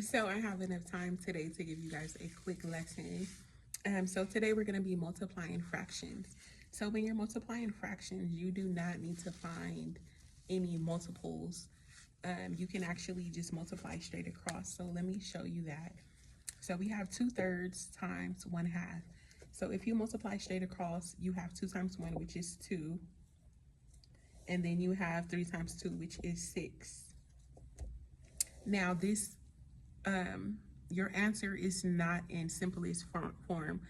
So I have enough time today to give you guys a quick lesson. So today we're going to be multiplying fractions. So when you're multiplying fractions, you do not need to find any multiples. You can actually just multiply straight across. So let me show you that. So we have 2/3 times 1/2. So if you multiply straight across, you have 2 times 1, which is 2. And then you have 3 times 2, which is 6. Now this your answer is not in simplest form,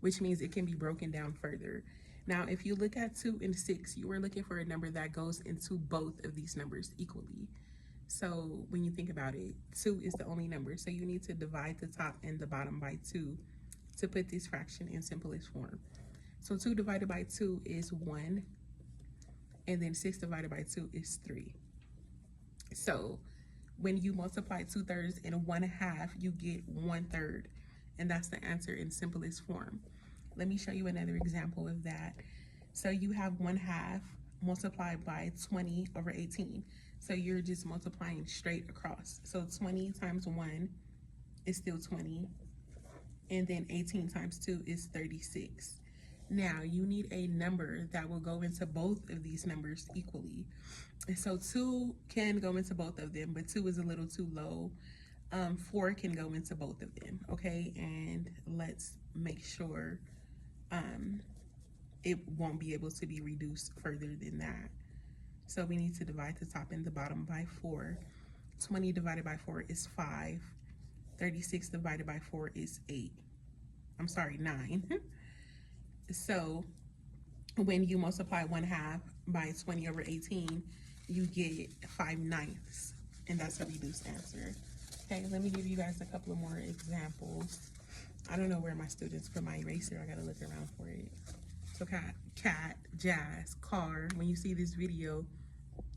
which means it can be broken down further. Now, if you look at 2 and 6, you are looking for a number that goes into both of these numbers equally. So when you think about it, 2 is the only number. So you need to divide the top and the bottom by 2 to put this fraction in simplest form. So 2 divided by 2 is 1, and then 6 divided by 2 is 3. So when you multiply 2/3 and 1/2, you get 1/3, and that's the answer in simplest form. Let me show you another example of that. So you have 1/2 multiplied by 20 over 18. So you're just multiplying straight across. So 20 times 1 is still 20, and then 18 times 2 is 36. Now you need a number that will go into both of these numbers equally. So 2 can go into both of them, but 2 is a little too low. 4 can go into both of them, okay? And let's make sure it won't be able to be reduced further than that. So we need to divide the top and the bottom by 4. 20 divided by 4 is 5. 36 divided by 4 is 8. I'm sorry, 9. So when you multiply 1/2 by 20 over 18, you get 5/9, and that's a reduced answer. Okay, let me give you guys a couple of more examples. I don't know where my students put my eraser. I gotta look around for it. So cat, jazz, car. When you see this video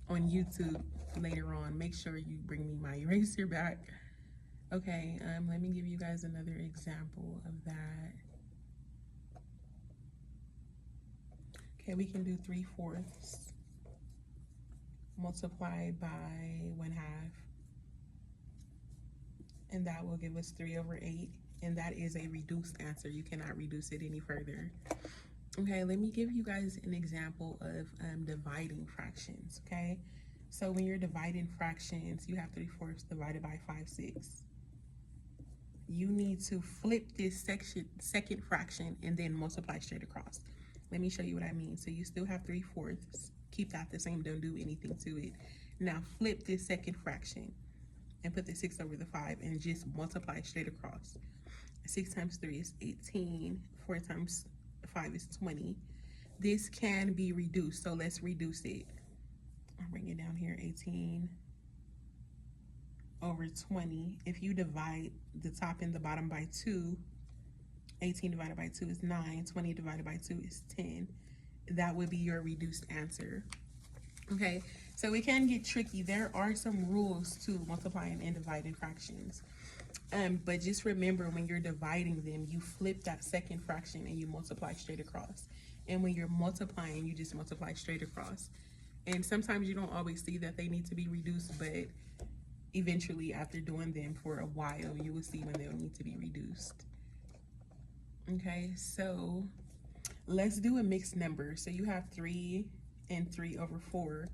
on YouTube later on, make sure you bring me my eraser back. Okay, let me give you guys another example of that. Okay, we can do 3/4 multiplied by 1/2, and that will give us 3 over 8, and that is a reduced answer. You cannot reduce it any further. Okay, let me give you guys an example of dividing fractions, okay? So when you're dividing fractions, you have 3/4 divided by 5/6. You need to flip this second fraction and then multiply straight across. Let me show you what I mean. So you still have 3/4. Keep that the same, don't do anything to it. Now flip this second fraction and put the 6 over the 5 and just multiply straight across. 6 times 3 is 18. 4 times 5 is 20. This can be reduced, so let's reduce it. I'll bring it down here, 18 over 20. If you divide the top and the bottom by 2, 18 divided by 2 is 9. 20 divided by 2 is 10. That would be your reduced answer. Okay, so it can get tricky. There are some rules to multiplying and dividing fractions. But just remember, when you're dividing them, you flip that second fraction and you multiply straight across. And when you're multiplying, you just multiply straight across. And sometimes you don't always see that they need to be reduced, but eventually after doing them for a while, you will see when they'll need to be reduced. Okay, so let's do a mixed number. So you have 3 and 3 over 4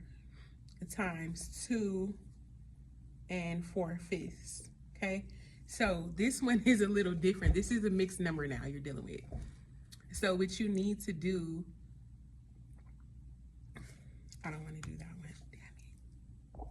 times 2 and 4/5. Okay, so this one is a little different. This is a mixed number now you're dealing with. So what you need to do